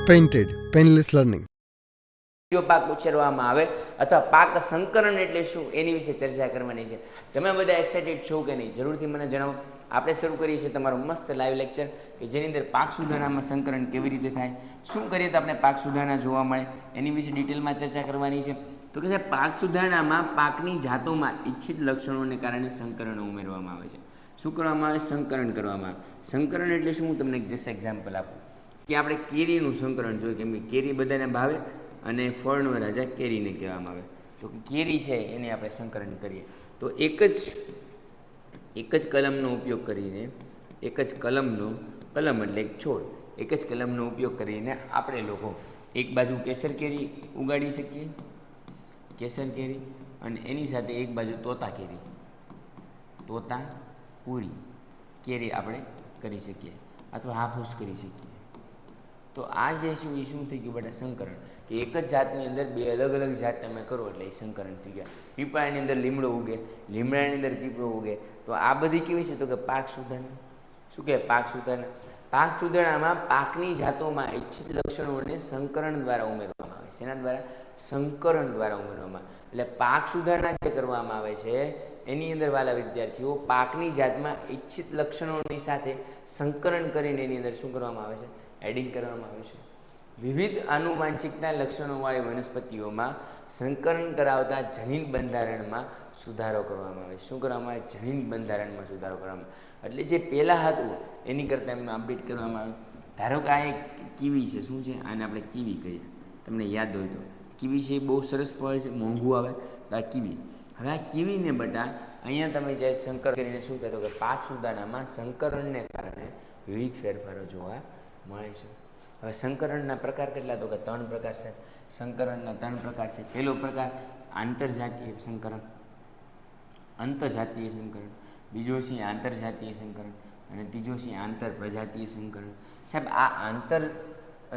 Painted painless learning. જો પાક ઉછેરવામાં આવે અથવા પાક સંકરણ એટલે શું એની વિશે ચર્ચા કરવાની છે. તમે બધા એક્સાઇટેડ છો કે નહીં જરૂરથી મને જણાવો. આપણે શરૂ કરીએ છીએ તમારો મસ્ત લાઈવ લેક્ચર કે જેની અંદર પાક સુધારણામાં સંકરણ કેવી રીતે થાય, શું કરીએ તો આપણે પાક સુધારણા જોવા મળે એની વિશે ડિટેલમાં ચર્ચા કરવાની છે. તો કે પાક સુધારણામાં પાકની જાતોમાં ઈચ્છિત લક્ષણોને કારણે સંકરણ ઉમેરવામાં આવે છે. શું કરવામાં આવે? સંકરણ કરવામાં આવે. સંકરણ એટલે શું? હું તમને જસ્ટ એક્ઝામ્પલ આપું કે આપણે કેરીનું સંકરણ જોઈએ, કેમ કે કેરી બધાને ભાવે અને ફળનો રાજા કેરીને કહેવામાં આવે. તો કેરી છે એને આપણે સંકરણ કરીએ તો એક જ કલમનો ઉપયોગ કરીને કલમ એટલે એક છોડ, એક જ કલમનો ઉપયોગ કરીને આપણે લોકો એક બાજુ કેસર કેરી ઉગાડી શકીએ, કેસર કેરી, અને એની સાથે એક બાજુ તોતા પૂરી કેરી આપણે કરી શકીએ અથવા હાફૂસ કરી શકીએ. તો આ જે શું એ શું થઈ ગયું બેટા? સંકરણ. કે એક જ જાતની અંદર બે અલગ અલગ જાત તમે કરો એટલે એ સંકરણ થઈ ગયા. પીપળાની અંદર લીમડો ઉગે, લીમડાની અંદર પીપળો ઉગે. તો આ બધી કેવી છે? તો કે પાક સુધારણા. શું કહેવાય? પાક સુધારણા. પાક સુધારણામાં પાકની જાતોમાં ઈચ્છિત લક્ષણોને સંકરણ દ્વારા ઉમેરવામાં આવે. શેના દ્વારા? સંકરણ દ્વારા ઉમેરવામાં આવે. એટલે પાક સુધારણા જે કરવામાં આવે છે એની અંદર વાલા વિદ્યાર્થીઓ પાકની જાતમાં ઈચ્છિત લક્ષણોની સાથે સંકરણ કરીને એની અંદર શું કરવામાં આવે છે? એડિંગ કરવામાં આવે છે. વિવિધ આનુવાંશિકતા લક્ષણોવાળી વનસ્પતિઓમાં સંકરણ કરાવતા જનીન બંધારણમાં સુધારો કરવામાં આવે. શું કરવામાં આવે? જનીન બંધારણમાં સુધારો કરવામાં આવે. એટલે જે પહેલાં હતું એની કરતાં એમને અપડેટ કરવામાં આવે. ધારો કે આ એક કીવી છે. શું છે? આને આપણે કીવી કહીએ. તમને યાદ હોય તો કીવી છે એ બહુ સરસ ફળ છે, મોંઘું આવે તો આ કીવી. હવે આ કીવીને બટા અહીંયા તમે જે સંકર કરીને શું કહેતો કે પાક સુધારણામાં સંકરણને કારણે વિવિધ ફેરફારો જોવા મળે છે. હવે સંકરણના પ્રકાર કેટલા? તો કે 3 પ્રકાર છે. સંકરણના 3 પ્રકાર છે. પહેલો પ્રકાર આંતરજાતીય સંકરણ, અંતરજાતીય સંકરણ, બીજો છે આંતરજાતીય સંકરણ, અને ત્રીજો છે આંતર પ્રજાતીય સંકરણ. સાહેબ આ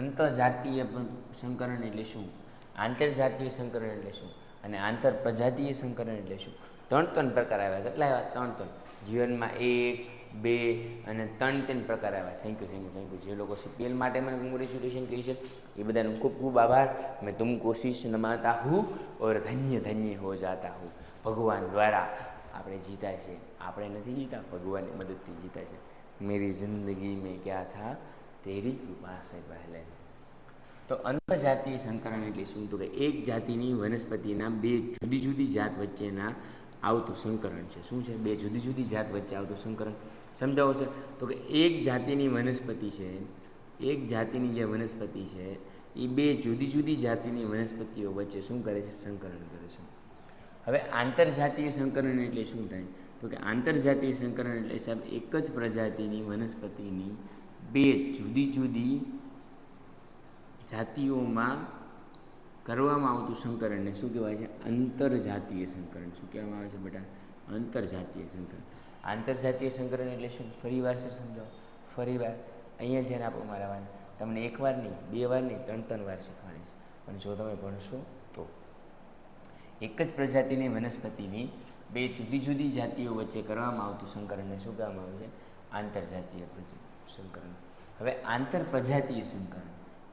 અંતરજાતીય સંકરણ એટલે શું? આંતરજાતીય સંકરણ એટલે શું? અને આંતર પ્રજાતીય સંકરણ એટલે શું? 3 પ્રકાર આવ્યા. કેટલા આવ્યા? 3. જીવનમાં 1, 2 અને 3 પ્રકાર આવ્યા. Thank you. જે લોકો CPL માટે મને કોંગ્રેચ્યુલેશન કહી છે એ બધાનો ખૂબ ખૂબ આભાર. મેં તુમ કોશિશ નમાતા હું ઓર ધન્ય ધન્ય હો જાતા હું. ભગવાન દ્વારા આપણે જીતા છે, આપણે નથી જીતા, ભગવાનની મદદથી જીતા છે. મેરી જિંદગી મેં ક્યા થા તેરી કૃપા સે પહેલે. તો અંતરજાતીય સંકરણ એટલે શું? તો કે એક જાતિની વનસ્પતિના 2 જુદી જુદી જાત વચ્ચેના આવતું સંકરણ છે. શું છે? 2 જુદી જુદી જાત વચ્ચે આવતું સંકરણ. સમજાવો છે? તો કે એક જાતિની વનસ્પતિ છે, એક જાતિની જે વનસ્પતિ છે એ 2 જુદી જુદી જાતિની વનસ્પતિઓ વચ્ચે શું કરે છે? સંકરણ કરે છે. હવે આંતરજાતીય સંકરણ એટલે શું થાય? તો કે આંતરજાતીય સંકરણ એટલે સાહેબ એક જ પ્રજાતિની વનસ્પતિની 2 જુદી જુદી જાતિઓમાં કરવામાં આવતું સંકરણને શું કહેવાય છે? આંતરજાતીય સંકરણ. શું કહેવામાં આવે છે બેટા? આંતરજાતીય સંકરણ. આંતરજાતીય સંકરણ એટલે શું? ફરીવાર સર સમજાવો. ફરીવાર અહીંયા ધ્યાન આપો મારા વાને. તમને 1 વાર નહીં, 2 વાર નહીં, 3 વાર શીખવાની છે. પણ જો તમે ભણશો તો એક જ પ્રજાતિની વનસ્પતિની 2 જુદી જુદી જાતિઓ વચ્ચે કરવામાં આવતું સંકરણને શું કહેવામાં આવે છે? આંતરજાતીય સંકરણ. હવે આંતર પ્રજાતીય સંકરણ.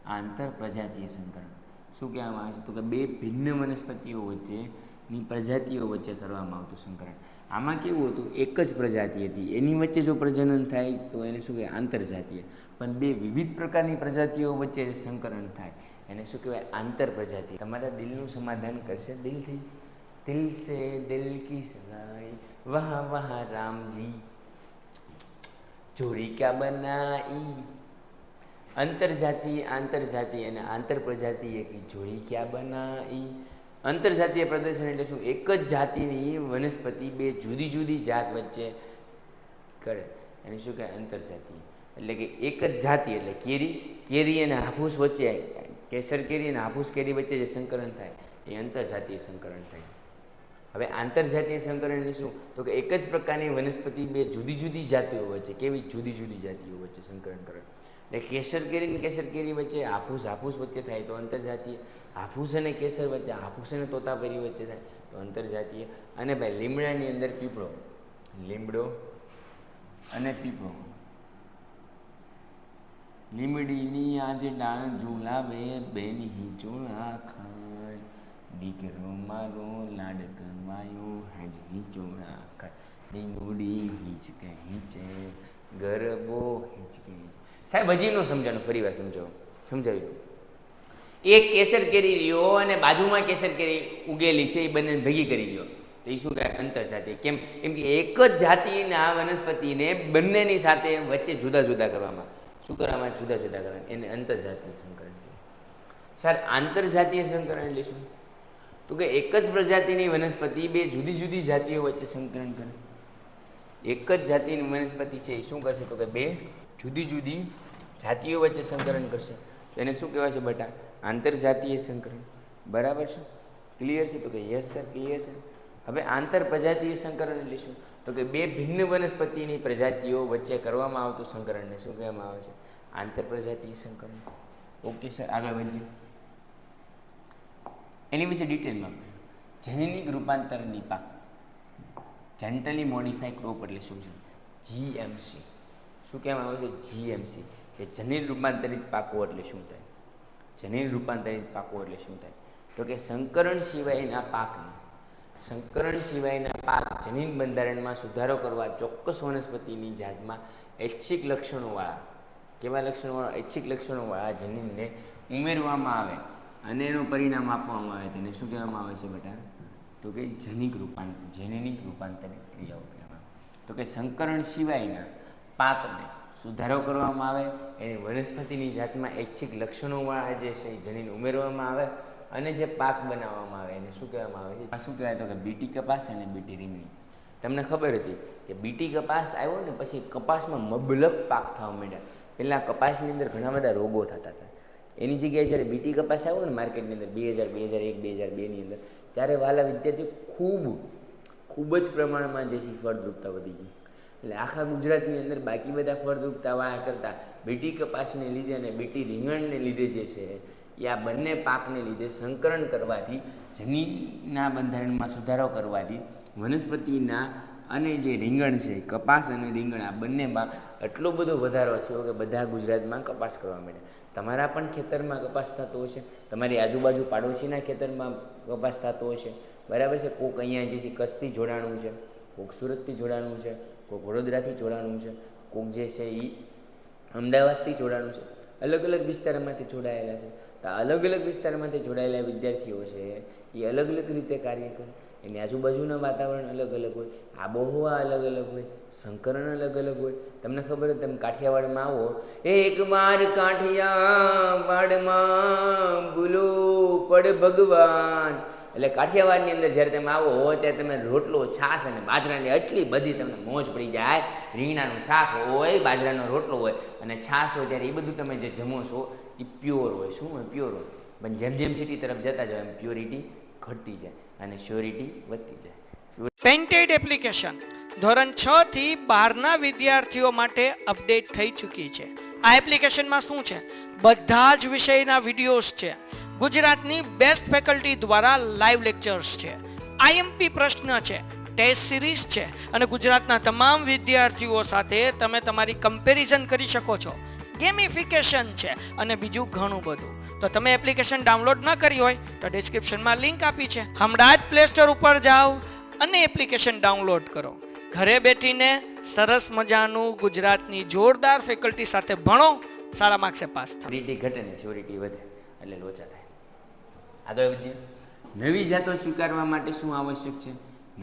આંતર પ્રજાતીય સંકરણ શું કહેવામાં આવે છે? તો કે 2 ભિન્ન વનસ્પતિઓ વચ્ચેની પ્રજાતિઓ વચ્ચે કરવામાં આવતું સંકરણ. આમાં કેવું હતું? એક જ પ્રજાતિ હતી, એની વચ્ચે જો પ્રજનન થાય તો એને શું કહેવાય? આંતરજાતીય. પણ 2 વિવિધ પ્રકારની પ્રજાતિઓ વચ્ચે સંકરણ થાય એને શું કહેવાય? આંતર પ્રજાતીય. તમારા દિલનું સમાધાન કરશે દિલથી. દિલ સે દિલ કી સગાઈ વાહ વાહ રામજી, જોડી ક્યા બનાઈ. અંતરજાતીય, આંતરજાતીય અને આંતર પ્રજાતીય કી જોડી ક્યા બનાઈ. અંતરજાતીય પ્રદર્શન એટલે શું? એક જ જાતિની વનસ્પતિ 2 જુદી જુદી જાત વચ્ચે કરે એને શું કહેવાય? અંતરજાતીય. એટલે કે એક જ જાતિ એટલે કેરી અને હાફૂસ વચ્ચે, કેસર કેરી અને હાફૂસ કેરી વચ્ચે જે સંકરણ થાય એ અંતરજાતીય સંકરણ થાય. હવે આંતરજાતીય સંકરણ એટલે શું? તો કે એક જ પ્રકારની વનસ્પતિ 2 જુદી જુદી જાતિઓ વચ્ચે, કેવી જુદી જુદી જાતિઓ વચ્ચે સંકરણ કરે. એટલે કેસર કેરી વચ્ચે, હાફૂસ વચ્ચે થાય તો અંતરજાતીય. હાફૂસ અને કેસર વચ્ચે, હાફૂસ અને તોતાપરી વચ્ચે થાય તો અંતરજાતીય. અને ભાઈ લીમડાની અંદર પીપળો, લીમડો અને પીપળો લીમડીની આજ ડાળ ઝુલાવે બેની હિંચોળા ખાય, દીકરો મારો લાડ કમાયો હાજ હિંચોળા ખાય, લીમડી હિંચકે હિંચે ગરબો હિંચકે હિંચે. સાહેબ હજી ન સમજાણું, ફરી વાર સમજાવ્યું. એક કેસર કેરી રહ્યો અને બાજુમાં કેસર કેરી ઉગેલી છે, એ બંને ભેગી કરી ગયો તો એ શું કહેવાય? અંતરજાતીય. કેમ? કેમ કે એક જ જાતિના વનસ્પતિને બંનેની સાથે વચ્ચે જુદા જુદા કરવામાં, શું કરવામાં? જુદા જુદા કરવાના, એને અંતરજાતીય સંકરણ કહેવાય. સર આંતરજાતીય સંકરણ એટલે શું? તો કે એક જ પ્રજાતિની વનસ્પતિ બે જુદી જુદી જાતિઓ વચ્ચે સંકરણ કરે. એક જ જાતિની વનસ્પતિ છે એ શું કરશે? તો કે બે જુદી જુદી જાતિઓ વચ્ચે સંકરણ કરશે. તો એને શું કહેવાય છે બેટા? આંતરજાતીય સંકરણ. બરાબર છે? ક્લિયર છે? તો કે યસ સર, ક્લિયર છે. હવે આંતર પ્રજાતીય સંકરણ એટલે શું? તો કે બે ભિન્ન વનસ્પતિની પ્રજાતિઓ વચ્ચે કરવામાં આવતું સંકરણને શું કહેવામાં આવે છે? આંતર પ્રજાતીય સંકરણ. ઓકે સર, આગળ વધીએ. એની વિશે ડિટેલમાં જેનેટિક રૂપાંતરની પાક, જેન્ટલી મોડિફાઈ ક્રોપ એટલે શું છે? જીએમસી. શું કહેવામાં આવે છે? જીએમસી. કે જનીન રૂપાંતરિત પાકો એટલે શું થાય? જનીન રૂપાંતરિત પાકો એટલે શું થાય? તો કે સંકરણ સિવાયના પાકને, સંકરણ સિવાયના પાક જનીન બંધારણમાં સુધારો કરવા ચોક્કસ વનસ્પતિની જાતમાં ઐચ્છિક લક્ષણોવાળા, કેવા લક્ષણોવાળા? ઐચ્છિક લક્ષણોવાળા જનીનને ઉમેરવામાં આવે અને એનું પરિણામ આપવામાં આવે તેને શું કહેવામાં આવે છે બેટા? તો કે જેનિક રૂપાંતરિત ક્રિયાઓ કહેવામાં. તો કે સંકરણ સિવાયના પાકને સુધારો કરવામાં આવે, એની વનસ્પતિની જાતમાં ઐચ્છિક લક્ષણોવાળા જે છે એ જનીન ઉમેરવામાં આવે અને જે પાક બનાવવામાં આવે એને શું કહેવામાં આવે છે? આ શું કહેવાય? તો કે બીટી કપાસ અને બીટી રીંગણી. તમને ખબર હતી કે બીટી કપાસ આવ્યો ને પછી કપાસમાં મબલક પાક થવા માંડ્યા. પહેલાં કપાસની અંદર ઘણા બધા રોગો થતા હતા. એની જગ્યાએ જ્યારે બીટી કપાસ આવ્યો ને માર્કેટની અંદર 2000, 2001, 2002ની અંદર, ત્યારે વાલા વિદ્યાર્થીઓ ખૂબ જ પ્રમાણમાં જે છે ફળદ્રુપતા વધી ગઈ. એટલે આખા ગુજરાતની અંદર બાકી બધા ફળદ્રુપતા વાળા કરતાં બીટી કપાસને લીધે અને બીટી રીંગણને લીધે જે છે એ આ બંને પાકને લીધે સંકરણ કરવાથી, જનીનના બંધારણમાં સુધારો કરવાથી વનસ્પતિના અને જે રીંગણ છે, કપાસ અને રીંગણ, આ બંનેમાં એટલો બધો વધારો થયો કે બધા ગુજરાતમાં કપાસ કરવા માંડ્યા. તમારા પણ ખેતરમાં કપાસ થતો હશે, તમારી આજુબાજુ પાડોશીના ખેતરમાં કપાસ થતો હશે. બરાબર છે? કોઈક અહીંયા જે છે કચ્છથી જોડાણું છે, કોઈક સુરતથી જોડાણું છે, કોઈક વડોદરાથી જોડાણું છે, કોઈક જે છે એ અમદાવાદથી જોડાણું છે. અલગ અલગ વિસ્તારમાંથી જોડાયેલા છે. તો અલગ અલગ વિસ્તારમાંથી જોડાયેલા વિદ્યાર્થીઓ છે એ અલગ અલગ રીતે કાર્ય કરે. એની આજુબાજુના વાતાવરણ અલગ અલગ હોય, આબોહવા અલગ અલગ હોય, સંકરણ અલગ અલગ હોય. તમને ખબર હોય, તમે કાઠિયાવાડમાં આવો, એક વાર કાઠિયાવાડમાં ભૂલો પડ ભગવાન. એટલે કાઠિયાવાડની અંદર જ્યારે તમે આવો ત્યારે તમે રોટલો, છાશ અને બાજરાની એટલી બધી તમને મોજ પડી જાય. રીંગણાનું શાક હોય, બાજરાનો રોટલો હોય અને છાશ હોય, ત્યારે એ બધું તમે જે જમો છો એ પ્યોર હોય. શું હોય? પ્યોર હોય. પણ જેમ જેમ સિટી તરફ જતા જાવ એમ પ્યોરિટી ઘટતી જાય અને શ્યોરિટી વધતી જાય. પેન્ટેડ એપ્લિકેશન ધોરણ 6 થી 12ના વિદ્યાર્થીઓ માટે અપડેટ થઈ ચૂકી છે. આ એપ્લિકેશનમાં શું છે? બધા જ વિષયના વિડીયોઝ છે. ગુજરાતની બેસ્ટ ફેકલ્ટી દ્વારા લાઈવ લેક્ચર્સ છે, આઈએમપી પ્રશ્ન છે, ટેસ્ટ સિરીઝ છે અને ગુજરાતના તમામ વિદ્યાર્થીઓ સાથે તમે તમારી કમ્પેરિઝન કરી શકો છો. ગેમિફિકેશન છે અને બીજું ઘણું બધું. તો તમે એપ્લિકેશન ડાઉનલોડ ન કરી હોય તો ડિસ્ક્રિપ્શનમાં લિંક આપી છે. હમણાં જ પ્લે સ્ટોર ઉપર જાઓ અને એપ્લિકેશન ડાઉનલોડ કરો. ઘરે બેઠીને સરસ મજાનું ગુજરાતની જોરદાર ફેકલ્ટી સાથે ભણો, સારા માર્ક્સે પાસ થાઓ. શ્યોરિટી ઘટે ને શ્યોરિટી વધે એટલે લોચા થાય. આગળ વધીએ. નવી જાતો સ્વીકારવા માટે શું આવશ્યક છે?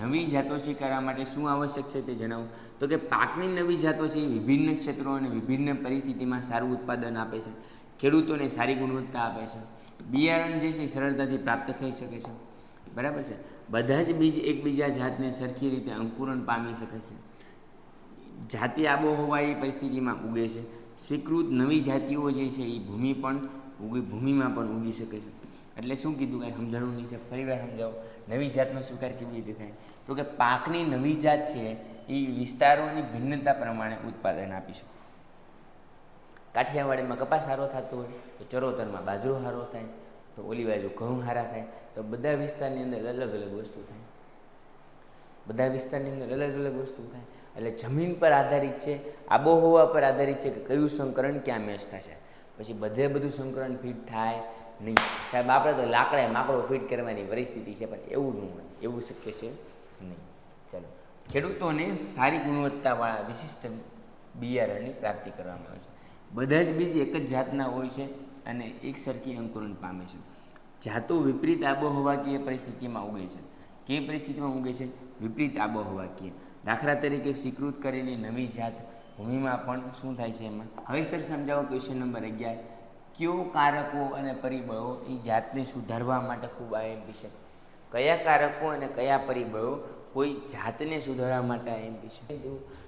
નવી જાતો સ્વીકારવા માટે શું આવશ્યક છે તે જણાવો. તો કે પાકની નવી જાતો છે એ વિભિન્ન ક્ષેત્રો અને વિભિન્ન પરિસ્થિતિમાં સારું ઉત્પાદન આપે છે, ખેડૂતોને સારી ગુણવત્તા આપે છે, બિયારણ જે છે સરળતાથી પ્રાપ્ત થઈ શકે છે. બરાબર છે? બધા જ બીજ એકબીજા જાતને સરખી રીતે અંકુરણ પામી શકે છે. જાતિ આબોહવાની પરિસ્થિતિમાં ઉગે છે. સ્વીકૃત નવી જાતિઓ જે છે એ ભૂમિમાં પણ ઉગી શકે છે. એટલે શું કીધું? કાંઈ સમજાણું નહીં છે, ફરી વાર સમજાવો. નવી જાતનો સ્વીકાર કેવી રીતે થાય? તો કે પાકની નવી જાત છે એ વિસ્તારોની ભિન્નતા પ્રમાણે ઉત્પાદન આપી શકે. કાઠિયાવાડીમાં કપાસ સારો થતો હોય તો ચરોતરમાં બાજરો સારો થાય, તો ઓલી બાજુ ઘઉં સારા થાય. તો બધા વિસ્તારની અંદર અલગ અલગ વસ્તુ થાય. બધા વિસ્તારની અંદર અલગ અલગ વસ્તુ થાય. એટલે જમીન પર આધારિત છે, આબોહવા પર આધારિત છે કે કયું સંકરણ ક્યાં મેચ થશે. પછી બધું સંકરણ ફિટ થાય નહીં. સાહેબ આપણે તો લાકડાએ માકડો ફિટ કરવાની પરિસ્થિતિ છે, પણ એવું ન હોય, એવું શક્ય છે નહીં. ચાલો, ખેડૂતોને સારી ગુણવત્તાવાળા વિશિષ્ટ બિયારણની પ્રાપ્તિ કરવામાં આવે છે. બધા જ બીજ એક જ જાતના હોય છે અને એક સરખી અંકુરણ પામે છે. જાતો વિપરીત આબોહવાકીય પરિસ્થિતિમાં ઉગે છે. કેવી પરિસ્થિતિમાં ઉગે છે? વિપરીત આબોહવાકીય. દાખલા તરીકે સ્વીકૃત કરેલી નવી જાત ભૂમિમાં પણ શું થાય છે એમાં. હવે સર સમજાવો ક્વેશ્ચન નંબર 11. કયો કારકો અને પરિબળો એ જાતને સુધારવા માટે ખૂબ આઈએમપી છે? કયા કારકો અને કયા પરિબળો કોઈ જાતને સુધારવા માટે આઈએમપી છે?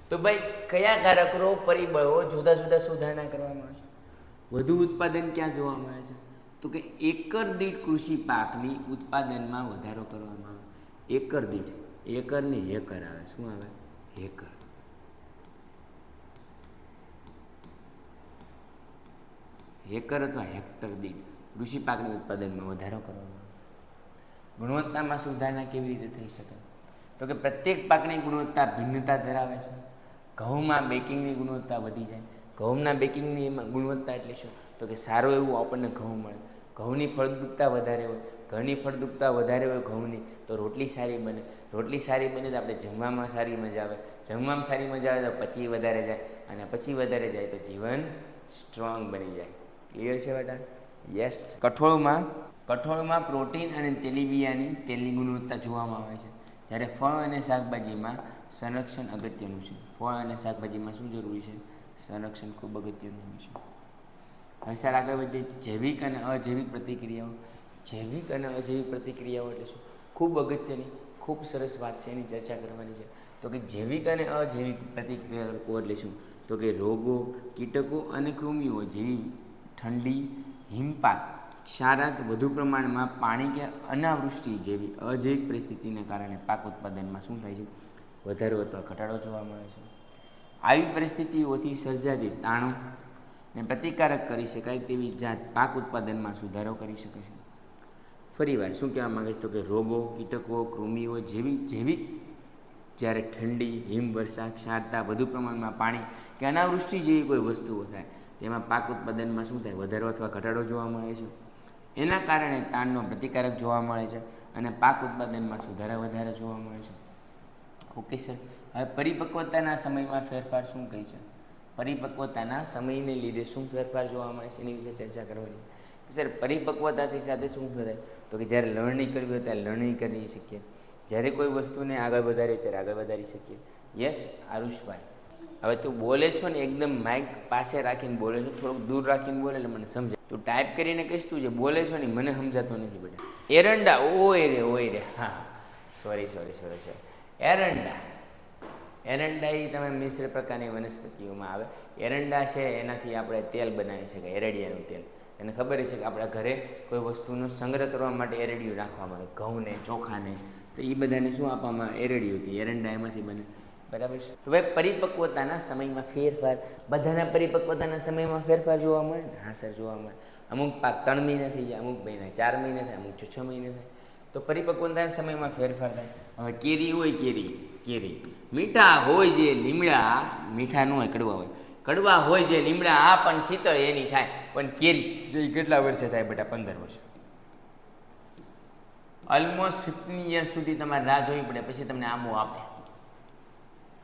તો ભાઈ કયા કારકો પરિબળો જુદા જુદા સુધારણા કરવામાં આવે છે? વધુ ઉત્પાદન ક્યાં જોવા મળે છે? તો કે એકર દીઠ કૃષિ પાકની ઉત્પાદનમાં વધારો કરવામાં આવે. એકર દીઠ, એકર ને હેકર આવે. શું આવે? હેકર. હેકર અથવા હેક્ટર દીઠ કૃષિ પાકની ઉત્પાદનમાં વધારો કરવામાં આવે. ગુણવત્તામાં સુધારણા કેવી રીતે થઈ શકે? તો કે પ્રત્યેક પાકની ગુણવત્તા ભિન્નતા ધરાવે છે. ઘઉંમાં બેકિંગની ગુણવત્તા વધી જાય. ઘઉંના બેકિંગની ગુણવત્તા એટલે શું? તો કે સારું એવું આપણને ઘઉં મળે. ઘઉંની ફળદ્રુપતા વધારે હોય. ઘઉંની ફળદ્રુપતા વધારે હોય ઘઉંની તો રોટલી સારી બને. રોટલી સારી બને તો આપણે જમવામાં સારી મજા આવે. જમવામાં સારી મજા આવે તો પચી વધારે જાય, અને પછી વધારે જાય તો જીવન સ્ટ્રોંગ બની જાય. ક્લિયર છે બેટા? યસ. કઠોળમાં પ્રોટીન અને તેલની ગુણવત્તા જોવામાં આવે છે. જ્યારે ફળ અને શાકભાજીમાં સંરક્ષણ અગત્યનું છે. ફળ અને શાકભાજીમાં શું જરૂરી છે? સંરક્ષણ ખૂબ અગત્યનું હોય છે. હવે સર આગળ વધીએ. જૈવિક અને અજૈવિક પ્રતિક્રિયાઓ. જૈવિક અને અજૈવિક પ્રતિક્રિયાઓ એટલે શું? ખૂબ અગત્યની, ખૂબ સરસ વાત છે, એની ચર્ચા કરવાની છે. તો કે જૈવિક અને અજૈવિક પ્રતિક્રિયાઓ એટલે શું? તો કે રોગો, કીટકો અને કૃમિઓ જેવી ઠંડી, હિમપાત, ક્ષારાત, વધુ પ્રમાણમાં પાણી કે અનાવૃષ્ટિ જેવી અજૈવિક પરિસ્થિતિને કારણે પાક ઉત્પાદનમાં શું થાય છે? વધારો અથવા ઘટાડો જોવા મળે છે. આવી પરિસ્થિતિઓથી સર્જાતી તાણો ને પ્રતિકારક કરી શકાય તેવી જાત પાક ઉત્પાદનમાં સુધારો કરી શકે છે. ફરીવાર શું કહેવા માંગે છે? તો કે રોગો, કીટકો, કૃમિઓ જેવી જૈવિક જ્યારે ઠંડી, હિમવર્ષા, ક્ષારતા, વધુ પ્રમાણમાં પાણી કે અનાવૃષ્ટિ જેવી કોઈ વસ્તુઓ થાય તેમાં પાક ઉત્પાદનમાં શું થાય? વધારો અથવા ઘટાડો જોવા મળે છે. એના કારણે તાણનો પ્રતિકારક જોવા મળે છે અને પાક ઉત્પાદનમાં સુધારા વધારે જોવા મળે છે. Okay sir. હવે પરિપક્વતાના સમયમાં ફેરફાર શું કહે છે? પરિપક્વતાના સમયને લીધે શું ફેરફાર જોવા મળે છે એની વિશે ચર્ચા કરવાની. સર પરિપક્વતાથી સાથે શું થાય? તો કે જ્યારે લણણી કરવી હોય ત્યારે લણણી કરી શકીએ. જ્યારે કોઈ વસ્તુને આગળ વધારીએ ત્યારે આગળ વધારી શકીએ. યસ આરુષભાઈ. હવે તું બોલે છો ને એકદમ માઇક પાસે રાખીને બોલે છો, થોડુંક દૂર રાખીને બોલે એટલે મને સમજાય. તું ટાઈપ કરીને કહીશ તું જે બોલે છો ને મને સમજાતો નથી બેટા. એરંડા, ઓય રે હા, સોરી. એરંડા એ તમે મિશ્ર પ્રકારની વનસ્પતિઓમાં આવે. એરંડા છે એનાથી આપણે તેલ બનાવી શકાય, એરડિયાનું તેલ. એને ખબર છે કે આપણા ઘરે કોઈ વસ્તુનો સંગ્રહ કરવા માટે એરડિયું રાખવામાં આવે. ઘઉંને, ચોખાને, તો એ બધાને શું આપવામાં આવે? એરડિયુંથી. એરંડા એમાંથી બને. બરાબર છે. તો ભાઈ પરિપક્વતાના સમયમાં ફેરફાર, બધાના પરિપક્વતાના સમયમાં ફેરફાર જોવા મળે ને? હા સર, જોવા મળે. અમુક પાક 3 મહિને થઈ જાય, અમુક મહિના 4 મહિને થાય, અમુક 6 મહિને થાય. તો પરિપક્વતાના સમયમાં ફેરફાર થાય. હવે કેરી હોય, કેરી મીઠા હોય જે લીમડા, મીઠા ન હોય, કડવા હોય. કડવા હોય જે લીમડા, આ પણ શીતળ એની છાય. પણ કેરી જે કેટલા વર્ષે થાય બેટા? 15 વર્ષ. ઓલમોસ્ટ 15 યર્સ સુધી તમારે રાહ જોવી પડે, પછી તમને આંબો આપે.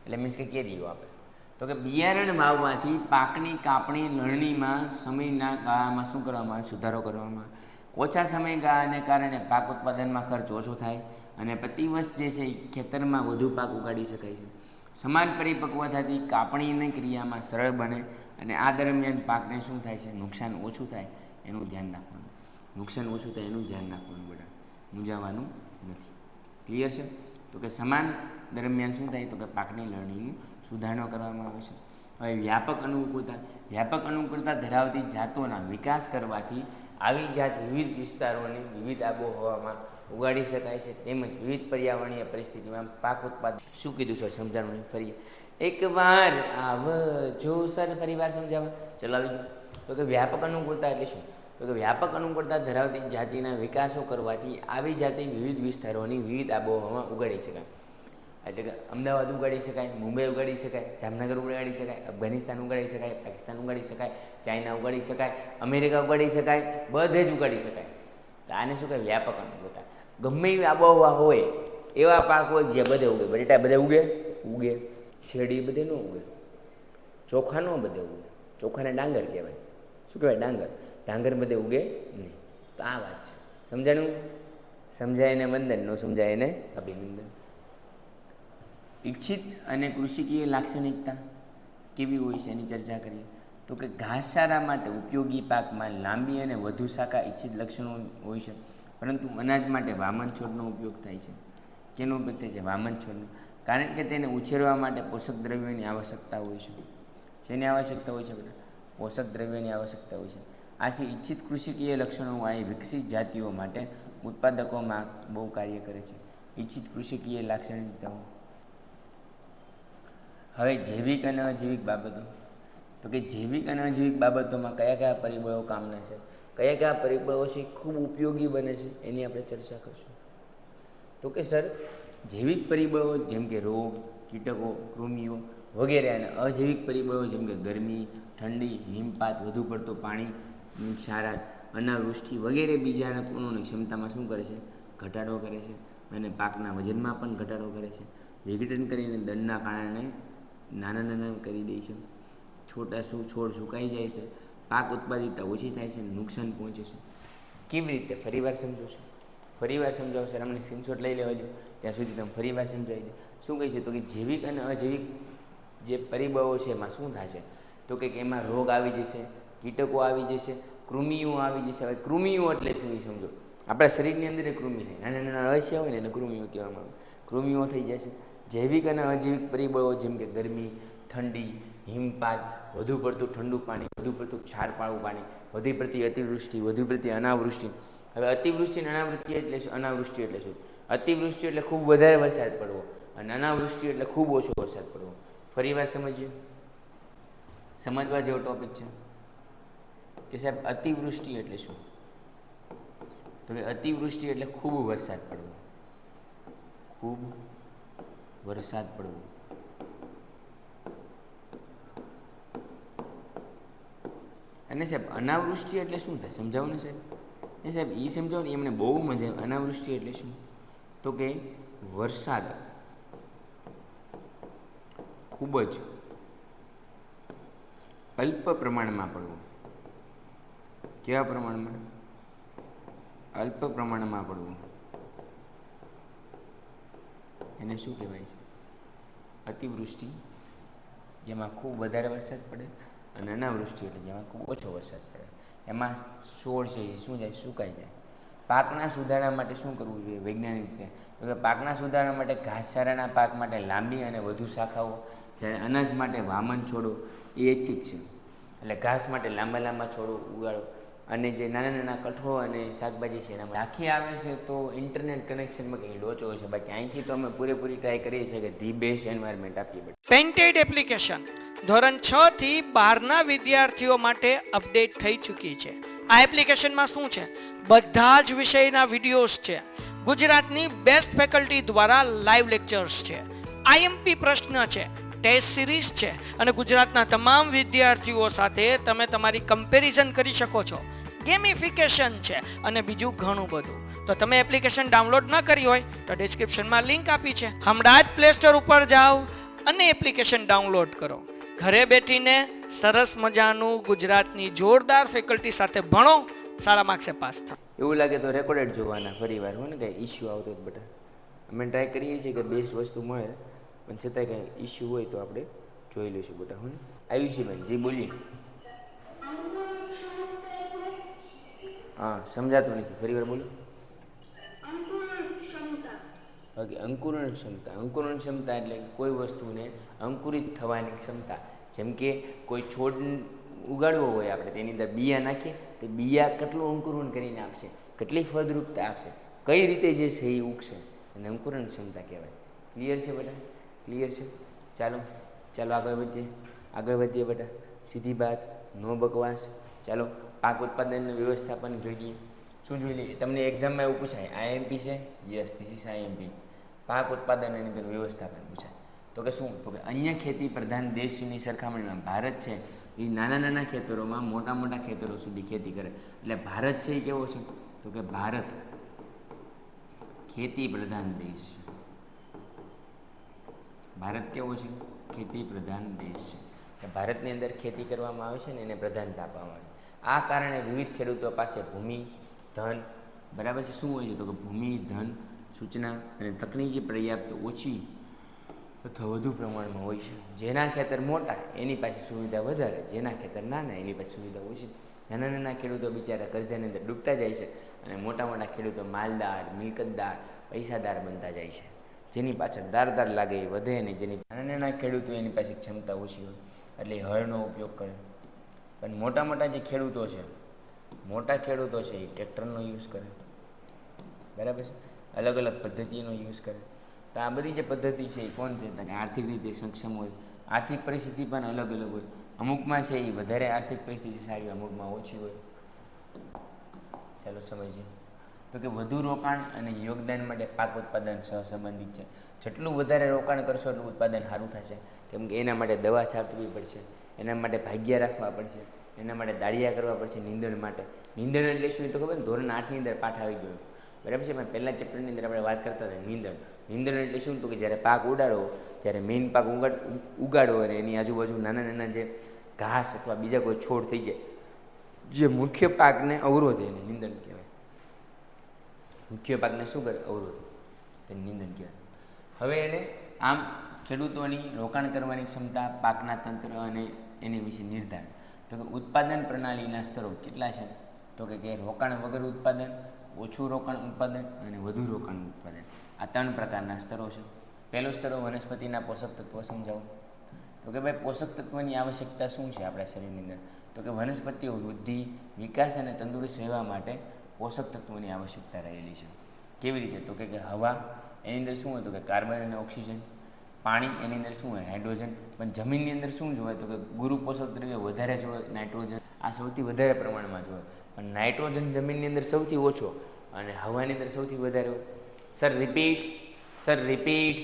એટલે મીન્સ કે કેરીઓ આપે. તો કે બિયારણ વાવવાથી પાકની કાપણી લણણીમાં સમયના ગાળામાં શું કરવામાં આવે? સુધારો કરવામાં આવે. ઓછા સમયગાળાને કારણે પાક ઉત્પાદનમાં ખર્ચ ઓછો થાય અને પ્રતિવર્ષ જે છે એ ખેતરમાં વધુ પાક ઉગાડી શકાય છે. સમાન પરિપક્વતાથી કાપણીની ક્રિયામાં સરળ બને અને આ દરમિયાન પાકને શું થાય છે? નુકસાન ઓછું થાય એનું ધ્યાન રાખવાનું. બેટા, મૂંઝાવાનું નથી. ક્લિયર છે? તો કે સમાન દરમિયાન શું થાય? તો કે પાકની લણણીનું સુધારણા કરવામાં આવે છે. હવે વ્યાપક અનુકૂળતા ધરાવતી જાતોના વિકાસ કરવાથી આવી જાત વિવિધ વિસ્તારોની વિવિધ આબોહવામાં ઉગાડી શકાય છે, તેમજ વિવિધ પર્યાવરણીય પરિસ્થિતિમાં પાક ઉત્પાદન. શું કીધું સર? સમજાવવાનું ફરી એકવાર આવજો સર, ફરીવાર સમજાવવા. ચલો આવી ગયું. તો કે વ્યાપક અનુકૂળતા એટલે શું? તો કે વ્યાપક અનુકૂળતા ધરાવતી જાતિના વિકાસો કરવાથી આવી જાતિ વિવિધ વિસ્તારોની વિવિધ આબોહવામાં ઉગાડી શકાય. એટલે કે અમદાવાદ ઉગાડી શકાય, મુંબઈ ઉગાડી શકાય, જામનગર ઉગાડી શકાય, અફઘાનિસ્તાન ઉગાડી શકાય, પાકિસ્તાન ઉગાડી શકાય, ચાઇના ઉગાડી શકાય, અમેરિકા ઉગાડી શકાય, બધે જ ઉગાડી શકાય. તો આને શું કહેવાય? વ્યાપક અનુકૂળતા. ગમે એવી આબોહવા હોય એવા પાક હોય જે બધે ઉગે. બટેટા બધે ઉગે, શેરડી બધે ન ઉગે, ચોખા ન બધે ઉગે. ચોખાને ડાંગર કહેવાય. શું કહેવાય? ડાંગર બધે ઉગે નહીં. તો આ વાત છે. સમજાણું? સમજાય એને વંદન, ન સમજાય એને અભિનંદન. ઇચ્છિત અને કૃષિકીય લાક્ષણિકતા કેવી હોય છે એની ચર્ચા કરીએ. તો કે ઘાસચારા માટે ઉપયોગી પાકમાં લાંબી અને વધુ શાખા ઇચ્છિત લક્ષણો હોય છે, પરંતુ અનાજ માટે વામન છોડનો ઉપયોગ થાય છે. કેનો ઉપયોગ થાય છે? વામન છોડનો. કારણ કે તેને ઉછેરવા માટે પોષક દ્રવ્યોની આવશ્યકતા હોય છે. શેની આવશ્યકતા હોય છે બધા? પોષક દ્રવ્યોની આવશ્યકતા હોય છે. આથી ઇચ્છિત કૃષિકીય લક્ષણોવાળી વિકસિત જાતિઓ માટે ઉત્પાદકોમાં બહુ કાર્ય કરે છે. ઇચ્છિત કૃષિકીય લાક્ષણિકતાઓ. હવે જૈવિક અને અજૈવિક બાબતો. તો કે જૈવિક અને અજૈવિક બાબતોમાં કયા કયા પરિબળો કામના છે, કયા કયા પરિબળો છે ખૂબ ઉપયોગી બને છે, એની આપણે ચર્ચા કરીશું. તો કે સર, જૈવિક પરિબળો જેમ કે રોગ, કીટકો, કૃમિઓ વગેરે, અને અજૈવિક પરિબળો જેમ કે ગરમી, ઠંડી, હિમપાત, વધુ પડતું પાણી, ક્ષારાત, અનાવૃષ્ટિ વગેરે બીજાના કુણોની ક્ષમતામાં શું કરે છે? ઘટાડો કરે છે. અને પાકના વજનમાં પણ ઘટાડો કરે છે. વેગેટન કરીને દળના કારણે નાના કરી દે છે. છોડ સુકાઈ જાય છે. પાક ઉત્પાદિતતા ઓછી થાય છે. નુકસાન પહોંચે છે. કેવી રીતે? ફરીવાર સમજો છો? ફરીવાર સમજાવો સર. અમને સ્ક્રીનશોટ લઈ લેવા દો, ત્યાં સુધી તમે ફરીવાર સમજાવી દો. શું કહે છે? તો કે જૈવિક અને અજૈવિક જે પરિબળો છે એમાં શું થશે? તો કે એમાં રોગ આવી જશે, કીટકો આવી જશે, કૃમિઓ આવી જશે. હવે કૃમિઓ એટલે શું સમજો? આપણા શરીરની અંદર એ કૃમિ થાય, નાના અળસિયા હોય ને એને કૃમિઓ કહેવામાં આવે. કૃમિઓ થઈ જશે. જૈવિક અને અજૈવિક પરિબળો જેમ કે ગરમી, ઠંડી, હિમપાત, વધુ પડતું ઠંડુ પાણી, વધુ પડતું ક્ષારવાળું પાણી, વધુ પડતી અતિવૃષ્ટિ, વધુ પડતી અનાવૃષ્ટિ. હવે અતિવૃષ્ટિ અને અનાવૃષ્ટિ એટલે શું? અનાવૃષ્ટિ એટલે શું? અતિવૃષ્ટિ એટલે ખૂબ વધારે વરસાદ પડવો, અને અનાવૃષ્ટિ એટલે ખૂબ ઓછો વરસાદ પડવો. ફરીવાર સમજીએ. સમજવા જેવો ટોપિક છે કે સાહેબ અતિવૃષ્ટિ એટલે શું? તો કે અતિવૃષ્ટિ એટલે ખૂબ વરસાદ પડવો, ખૂબ વરસાદ પડવો. અને સાહેબ અનાવૃષ્ટિ એટલે શું થાય? સમજાવો ને સાહેબ. એ સાહેબ એ સમજાવો ને, એમને બહુ મજા આવે. અનાવૃષ્ટિ એટલે શું? તો કે વરસાદ ખૂબ જ અલ્પ પ્રમાણમાં પડવું. કેવા પ્રમાણમાં? અલ્પ પ્રમાણમાં પડવું. એને શું કહેવાય છે? અતિવૃષ્ટિ, જેમાં ખૂબ વધારે વરસાદ પડે, અને અનાવૃષ્ટિ એટલે જેમાં ખૂબ ઓછો વરસાદ પડે. એમાં છોડ છે શું જાય? સુકાઈ જાય. પાકના સુધારા માટે શું કરવું જોઈએ વૈજ્ઞાનિક રીતે? તો કે પાકના સુધારા માટે ઘાસચારાના પાક માટે લાંબી અને વધુ શાખાઓ, જ્યારે અનાજ માટે વામન છોડો એ ઐચ્છિક છે. એટલે ઘાસ માટે લાંબા છોડો ઉગાડો, અને જે નાના કઠોળ અને શાકભાજી છે એનામાં રાખી આવે છે. તો ઇન્ટરનેટ કનેક્શનમાં કંઈ લોચો છે, બાકી અહીંથી તો અમે પૂરેપૂરી ટ્રાય કરીએ છીએ કે ધી બેસ્ટ એન્વાયરમેન્ટ આપીએ. પેન્ટેડ એપ્લિકેશન ધોરણ 6 થી 12ના વિદ્યાર્થીઓ માટે અપડેટ થઈ ચૂકી છે. આ એપ્લિકેશનમાં શું છે? બધા જ વિષયના વિડીયોઝ છે. ગુજરાતની બેસ્ટ ફેકલ્ટી દ્વારા લાઈવ લેક્ચર્સ છે. આઈએમપી પ્રશ્ન છે, ટેસ્ટ સિરીઝ છે, અને ગુજરાતના તમામ વિદ્યાર્થીઓ સાથે તમે તમારી કમ્પેરિઝન કરી શકો છો. ગેમિફિકેશન છે અને બીજું ઘણું બધું. તો તમે એપ્લિકેશન ડાઉનલોડ ન કરી હોય તો ડિસ્ક્રિપ્શનમાં લિંક આપી છે. હમણાં જ પ્લે સ્ટોર ઉપર જાઓ અને એપ્લિકેશન ડાઉનલોડ કરો. ઘરે બેઠીને સરસ મજાનું ગુજરાતની જોરદાર ફેકલ્ટી સાથે ભણો, સારા માર્ક્સે પાસ થાઓ. એવું લાગે તો રેકોર્ડેડ જોવાના ફરીવાર. હોય ને કંઈ ઇસ્યુ આવતો જ બેટા. અમે ટ્રાય કરીએ છીએ કે બેસ્ટ વસ્તુ મળે, પણ છતાંય કંઈ ઇસ્યુ હોય તો આપણે જોઈ લઈશું બેટા. હું આયુષીભાઈ જી બોલીએ. હા, સમજાતું નથી, ફરીવાર બોલો. ઓકે, અંકુરણ ક્ષમતા. અંકુરણ ક્ષમતા એટલે કોઈ વસ્તુને અંકુરિત થવાની ક્ષમતા. જેમ કે કોઈ છોડ ઉગાડવો હોય આપણે, તેની અંદર બિયા નાખીએ તો બિયા કેટલું અંકુરણ કરીને આપશે, કેટલી ફળદ્રુપતા આપશે, કઈ રીતે જે છે એ ઉગશે, અને અંકુરણ ક્ષમતા કહેવાય. ક્લિયર છે બેટા? ક્લિયર છે? ચાલો આગળ વધીએ બેટા. સીધી વાત, નો બકવાસ. ચાલો પાક ઉત્પાદનનું વ્યવસ્થાપન જોઈ લઈએ. શું જોઈ લઈએ? તમને એક્ઝામમાં એવું પૂછાય, આઈએમપી છે? Yes, this is IMP. પાક ઉત્પાદન એની અંદર વ્યવસ્થાપન પૂછાય. તો કે શું? તો કે અન્ય ખેતી પ્રધાન દેશની સરખામણીમાં ભારત છે એ નાના નાના ખેતરોમાં મોટા મોટા ખેતરો સુધી ખેતી કરે. એટલે ભારત છે એ કેવો છે? તો કે ભારત ખેતી પ્રધાન દેશ છે. ભારત કેવો છે? ખેતી પ્રધાન દેશ છે. કે ભારતની અંદર ખેતી કરવામાં આવે છે ને એને પ્રધાનતા આપવામાં આવે છે. આ કારણે વિવિધ ખેડૂતો પાસે ભૂમિ, ધન, બરાબર છે, શું હોય છે? તો કે ભૂમિ, ધન, સૂચના અને તકનીકી પર્યાપ્ત ઓછી અથવા વધુ પ્રમાણમાં હોય છે. જેના ખેતર મોટા એની પાસે સુવિધા વધારે, જેના ખેતર નાના એની પાસે સુવિધા ઓછી. નાના નાના ખેડૂતો બિચારા કર્જાની અંદર ડૂબતા જાય છે અને મોટા મોટા ખેડૂતો માલદાર, મિલકતદાર, પૈસાદાર બનતા જાય છે. જેની પાછળ દારદાર લાગે એ વધે નહીં. જેની નાના નાના ખેડૂતો એની પાસે ક્ષમતા ઓછી હોય એટલે એ હળનો ઉપયોગ કરે. પણ મોટા મોટા જે ખેડૂતો છે, મોટા ખેડૂતો છે એ ટ્રેક્ટરનો યુઝ કરે, બરાબર છે, અલગ અલગ પદ્ધતિનો યુઝ કરે. તો આ બધી જે પદ્ધતિ છે એ કોણ છે? કે આર્થિક રીતે સક્ષમ હોય, આર્થિક પરિસ્થિતિ પણ અલગ અલગ હોય. અમુકમાં છે એ વધારે આર્થિક પરિસ્થિતિ સારી હોય, અમુકમાં ઓછી હોય. ચાલો સમજીએ. તો કે વધુ રોકાણ અને યોગદાન માટે પાક ઉત્પાદન સહસંબંધિત છે. જેટલું વધારે રોકાણ કરશો એટલું ઉત્પાદન સારું થશે. કેમ કે એના માટે દવા છાંટવી પડશે, એના માટે ભાગ્યા રાખવા પડશે, એના માટે દાળિયા કરવા પડશે નીંદણ માટે. નીંદણ એટલે શું? તો ખબર ને, ધોરણ 8ની અંદર પાઠ આવી ગયો, બરાબર છે. પહેલા ચેપ્ટરની અંદર આપણે વાત કરતા હતા નીંદણ. નીંદણ એટલે શું? તો કે જ્યારે પાક ઉડાડો, જ્યારે મેઇન પાક ઉગાડો અને એની આજુબાજુ નાના નાના જે ઘાસ અથવા બીજા કોઈ છોડ થઈ જાય, જે મુખ્ય પાકને અવરોધે એને નીંદણ કહેવાય. મુખ્ય પાકને શું કરે? અવરોધ, તેને નીંદણ કહેવાય. હવે એને આમ ખેડૂતોની રોકાણ કરવાની ક્ષમતા, પાકના તંત્ર અને એની વિશે નિર્ધારણ. તો કે ઉત્પાદન પ્રણાલીના સ્તરો કેટલા છે? તો કે રોકાણ વગર ઉત્પાદન, ઓછું રોકાણ ઉત્પાદન અને વધુ રોકાણ ઉત્પાદન. આ 3 પ્રકારના સ્તરો છે. પહેલો સ્તરો વનસ્પતિના પોષક તત્વો સમજાવો. તો કે ભાઈ પોષક તત્વોની આવશ્યકતા શું છે આપણા શરીરની અંદર? તો કે વનસ્પતિઓ વૃદ્ધિ, વિકાસ અને તંદુરસ્ત રહેવા માટે પોષક તત્વોની આવશ્યકતા રહેલી છે. કેવી રીતે? તો કે હવા એની અંદર શું હોય? તો કે કાર્બન અને ઓક્સિજન. પાણી એની અંદર શું હોય? હાઇડ્રોજન. પણ જમીનની અંદર શું જોવાય? તો કે ગુરુ પોષક દ્રવ્ય વધારે જોવે, નાઇટ્રોજન. આ સૌથી વધારે પ્રમાણમાં જોવે. પણ નાઇટ્રોજન જમીનની અંદર સૌથી ઓછો અને હવાની અંદર સૌથી વધારે હોય. Sir repeat,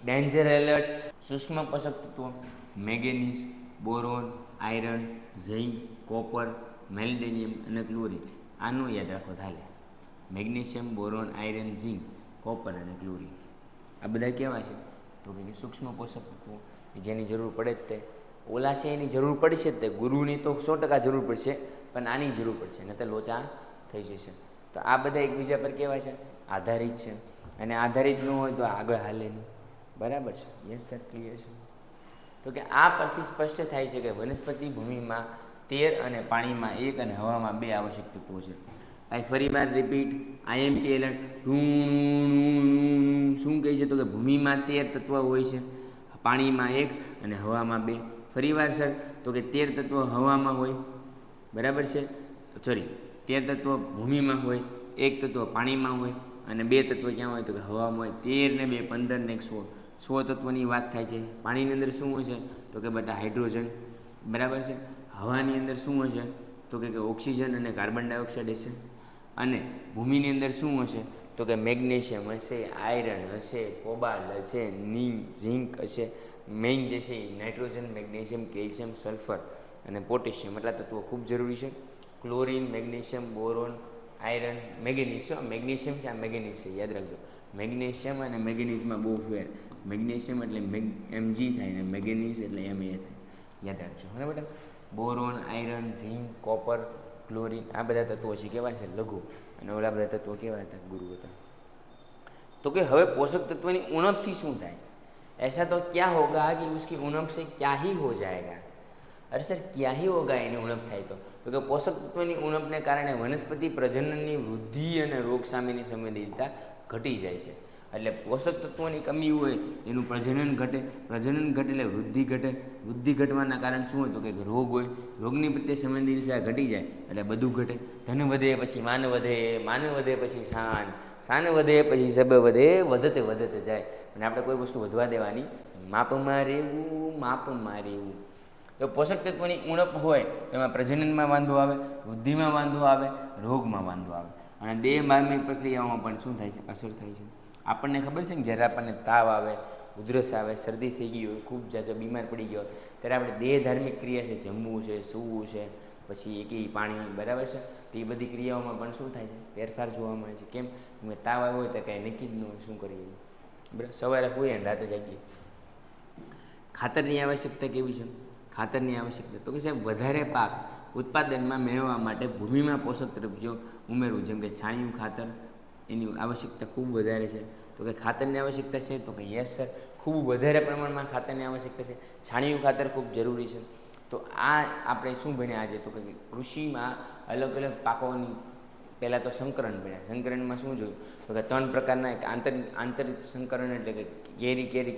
danger alert. સૂક્ષ્મ પોષક તત્વો manganese, boron, iron, zinc, copper, મેલ્ડેનિયમ અને ક્લોરીન. આનું યાદ રાખો ચાલે. Magnesium, boron, iron, zinc, copper અને ક્લોરીન. આ બધા કેવા છે? તો કે સૂક્ષ્મ પોષક તત્વો જેની જરૂર પડે જ તે. ઓલા છે એની જરૂર પડશે જ તે. ગુરુની તો 100% જરૂર પડશે, પણ આની જરૂર પડશે, નહીં તો લોચા થઈ જશે. તો આ બધા એકબીજા પર કેવા છે? આધારિત છે. અને આધારિત ન હોય તો આગળ હાલે નહીં, બરાબર છે? યસ સર, ક્લિયર છે? તો કે આ પરથી સ્પષ્ટ થાય છે કે વનસ્પતિ ભૂમિમાં 13 અને પાણીમાં 1 અને હવામાં 2 આવશ્યક તત્વો છે. આ ફરી વાર રિપીટ, આઈએમપી એલર્ટ. શું કહે છે? તો કે ભૂમિમાં 13 તત્વો હોય છે, પાણીમાં 1 અને હવામાં 2. ફરી વાર સર, તો કે 13 તત્વો હવામાં હોય, બરાબર છે, 13 તત્વો ભૂમિમાં હોય, 1 તત્વ પાણીમાં હોય અને 2 તત્વો ક્યાં હોય? તો કે હવામાં હોય. 13 ને 2 15 ને 1 16 તત્વોની વાત થાય છે. પાણીની અંદર શું હોય છે? તો કે બેટા હાઇડ્રોજન, બરાબર છે. હવાની અંદર શું હોય છે? તો કે ઓક્સિજન અને કાર્બન ડાયોક્સાઇડ હશે. અને ભૂમિની અંદર શું હશે? તો કે મેગ્નેશિયમ હશે, આયરન હશે, કોબાલ્ટ હશે, ઝિંક હશે, મેઇન જે છે નાઇટ્રોજન, મેગ્નેશિયમ, કેલ્શિયમ, સલ્ફર અને પોટેશિયમ. એટલા તત્વો ખૂબ જરૂરી છે. Chlorine, magnesium, boron, iron, manganese. Magnesium છે, આ મેંગેનીઝ છે, યાદ રાખજો. મેગ્નેશિયમ અને મેંગેનીઝમાં બહુ ફેર. મેગ્નેશિયમ એટલે Mg થાય ને મેંગેનીઝ એટલે Ma થાય, યાદ રાખજો. હા બેટા. Boron, iron, zinc, copper, chlorine આ બધા તત્વો છે કેવા છે? લઘુ. અને ઓલા બધા તત્વો કેવા હતા? ગુરુ હતા. તો કે હવે પોષક તત્વની ઉણપથી શું થાય? ऐसा तो क्या होगा कि उसकी उणप से क्या ही हो जाएगा? અરે સર ક્યાં ही होगा એની ઉણપ થાય તો કે પોષક તત્વની ઉણપને કારણે વનસ્પતિ પ્રજનનની વૃદ્ધિ અને રોગ સામેની સંવેદનશીલતા ઘટી જાય છે. એટલે પોષક તત્વોની કમી હોય એનું પ્રજનન ઘટે, પ્રજનન ઘટે એટલે વૃદ્ધિ ઘટે, વૃદ્ધિ ઘટવાના કારણ શું હોય? તો કે રોગ હોય, રોગની પ્રત્યે સંવેદનશીલતા ઘટી જાય એટલે બધું ઘટે. ધન વધે પછી માન વધે, માન વધે પછી શાન, શાન વધે પછી સબ વધે, વધતે વધતે જાય. અને આપણે કોઈ વસ્તુ વધવા દેવાની, માપમાં રહેવું, માપમાં રહેવું. તો પોષક તત્વોની ઉણપ હોય એમાં પ્રજનનમાં વાંધો આવે, વૃદ્ધિમાં વાંધો આવે, રોગમાં વાંધો આવે અને દેહ માર્મિક પ્રક્રિયાઓમાં પણ શું થાય છે? અસર થાય છે. આપણને ખબર છે કે જ્યારે આપણને તાવ આવે, ઉધરસ આવે, શરદી થઈ ગઈ હોય, ખૂબ જાજો બીમાર પડી ગયો હોય, ત્યારે આપણે દેહ ધાર્મિક ક્રિયા છે, જમવું છે, સૂવું છે, પછી એકેય પાણી, બરાબર છે, તો એ બધી ક્રિયાઓમાં પણ શું થાય છે? ફેરફાર જોવા મળે છે. કેમ? તાવ આવ્યો હોય તો કાંઈ નક્કી જ ન હોય શું કરીએ, બરાબર. સવારે હોઈએ ને રાતે જાગીએ. ખાતરની આવશ્યકતા કેવી છે? ખાતરની આવશ્યકતા તો કે સાહેબ વધારે પાક ઉત્પાદનમાં મેળવવા માટે ભૂમિમાં પોષક દ્રવ્યો ઉમેરવું, જેમ કે છાણિયું ખાતર, એની આવશ્યકતા ખૂબ વધારે છે. તો કે ખાતરની આવશ્યકતા છે? તો કે યસ સર, ખૂબ વધારે પ્રમાણમાં ખાતરની આવશ્યકતા છે. છાણિયું ખાતર ખૂબ જરૂરી છે. તો આ આપણે શું ભણ્યા આજે? તો કે કૃષિમાં અલગ અલગ પાકોની પહેલાં તો સંકરણ ભણ્યા. સંકરણમાં શું જોયું? તો કે 3 પ્રકારના, એક આંતરિક સંકરણ એટલે કે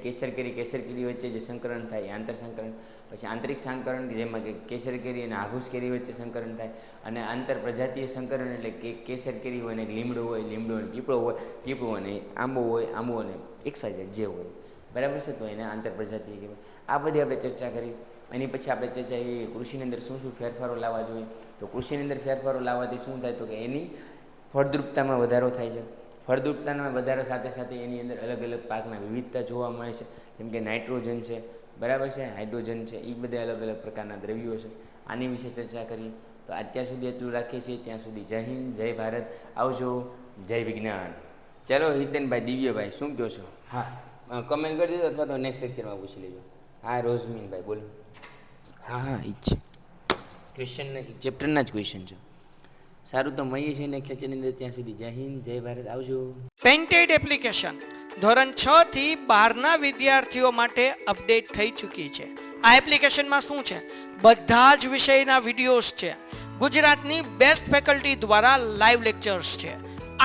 કેસર કેરી વચ્ચે જે સંકરણ થાય એ આંતર સંકરણ. પછી આંતરિક સંકરણ કે જેમાં કે કેસર કેરી અને હાફૂસ કેરી વચ્ચે સંકરણ થાય. અને આંતર પ્રજાતીય સંકરણ એટલે કે કેસર કેરી હોય ને લીમડો હોય, લીમડો અને પીપળો અને આંબો હોય, આંબો અને XYZ જે હોય, બરાબર છે. તો એને આંતર પ્રજાતીય કહેવાય. આ બધી આપણે ચર્ચા કરી. એની પછી આપણે ચર્ચા એ કૃષિની અંદર શું શું ફેરફારો લાવવા જોઈએ. તો કૃષિની અંદર ફેરફારો લાવવાથી શું થાય? તો કે એની ફળદ્રુપતામાં વધારો થાય છે. ફળદ્રુપતાના વધારો સાથે સાથે એની અંદર અલગ અલગ પાકના વિવિધતા જોવા મળે છે. જેમ કે નાઇટ્રોજન છે, બરાબર છે, હાઇડ્રોજન છે, એ બધા અલગ અલગ પ્રકારના દ્રવ્યો છે. આની વિશે ચર્ચા કરી. તો અત્યાર સુધી એટલું રાખીએ છીએ. ત્યાં સુધી જય હિન્દ, જય ભારત, આવજો, જય વિજ્ઞાન. ચાલો હિતેનભાઈ, દિવ્યભાઈ શું કહો છો? હા, કમેન્ટ કરી દેજો અથવા તો નેક્સ્ટ લેક્ચરમાં પૂછી લેજો. હા, રોઝમીનભાઈ બોલો. હા એ જ છે ક્વેશ્ચન, ચેપ્ટરના જ ક્વેશ્ચન છે. સારું, તો મળીએ છીએ નેક્સ્ટ લેક્ચરની અંદર. ત્યાં સુધી જય હિન્દ, જય ભારત, આવજો. પેન્ટેડ એપ્લિકેશન ધોરણ 6 થી 12ના વિદ્યાર્થીઓ માટે અપડેટ થઈ ચૂકી છે. આ એપ્લિકેશનમાં શું છે? બધા જ વિષયના વિડીયોઝ છે. ગુજરાતની બેસ્ટ ફેકલ્ટી દ્વારા લાઈવ લેક્ચર્સ છે.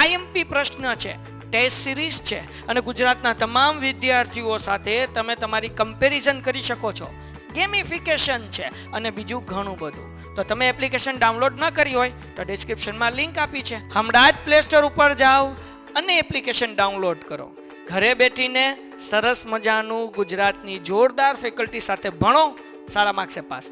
IMP પ્રશ્ન છે, ટેસ્ટ સિરીઝ છે, અને ગુજરાતના તમામ વિદ્યાર્થીઓ સાથે તમે તમારી કમ્પેરિઝન કરી શકો છો. ગેમિફિકેશન છે અને બીજું ઘણું બધું. તો તમે એપ્લિકેશન ડાઉનલોડ ન કરી હોય તો ડિસ્ક્રિપ્શનમાં લિંક આપી છે. હમણાં જ પ્લે સ્ટોર ઉપર જાઓ અને એપ્લિકેશન ડાઉનલોડ કરો. ઘરે બેઠીને સરસ મજાનું ગુજરાતની જોરદાર ફેકલ્ટી સાથે ભણો, સારા માર્ક્સે પાસ થાઓ.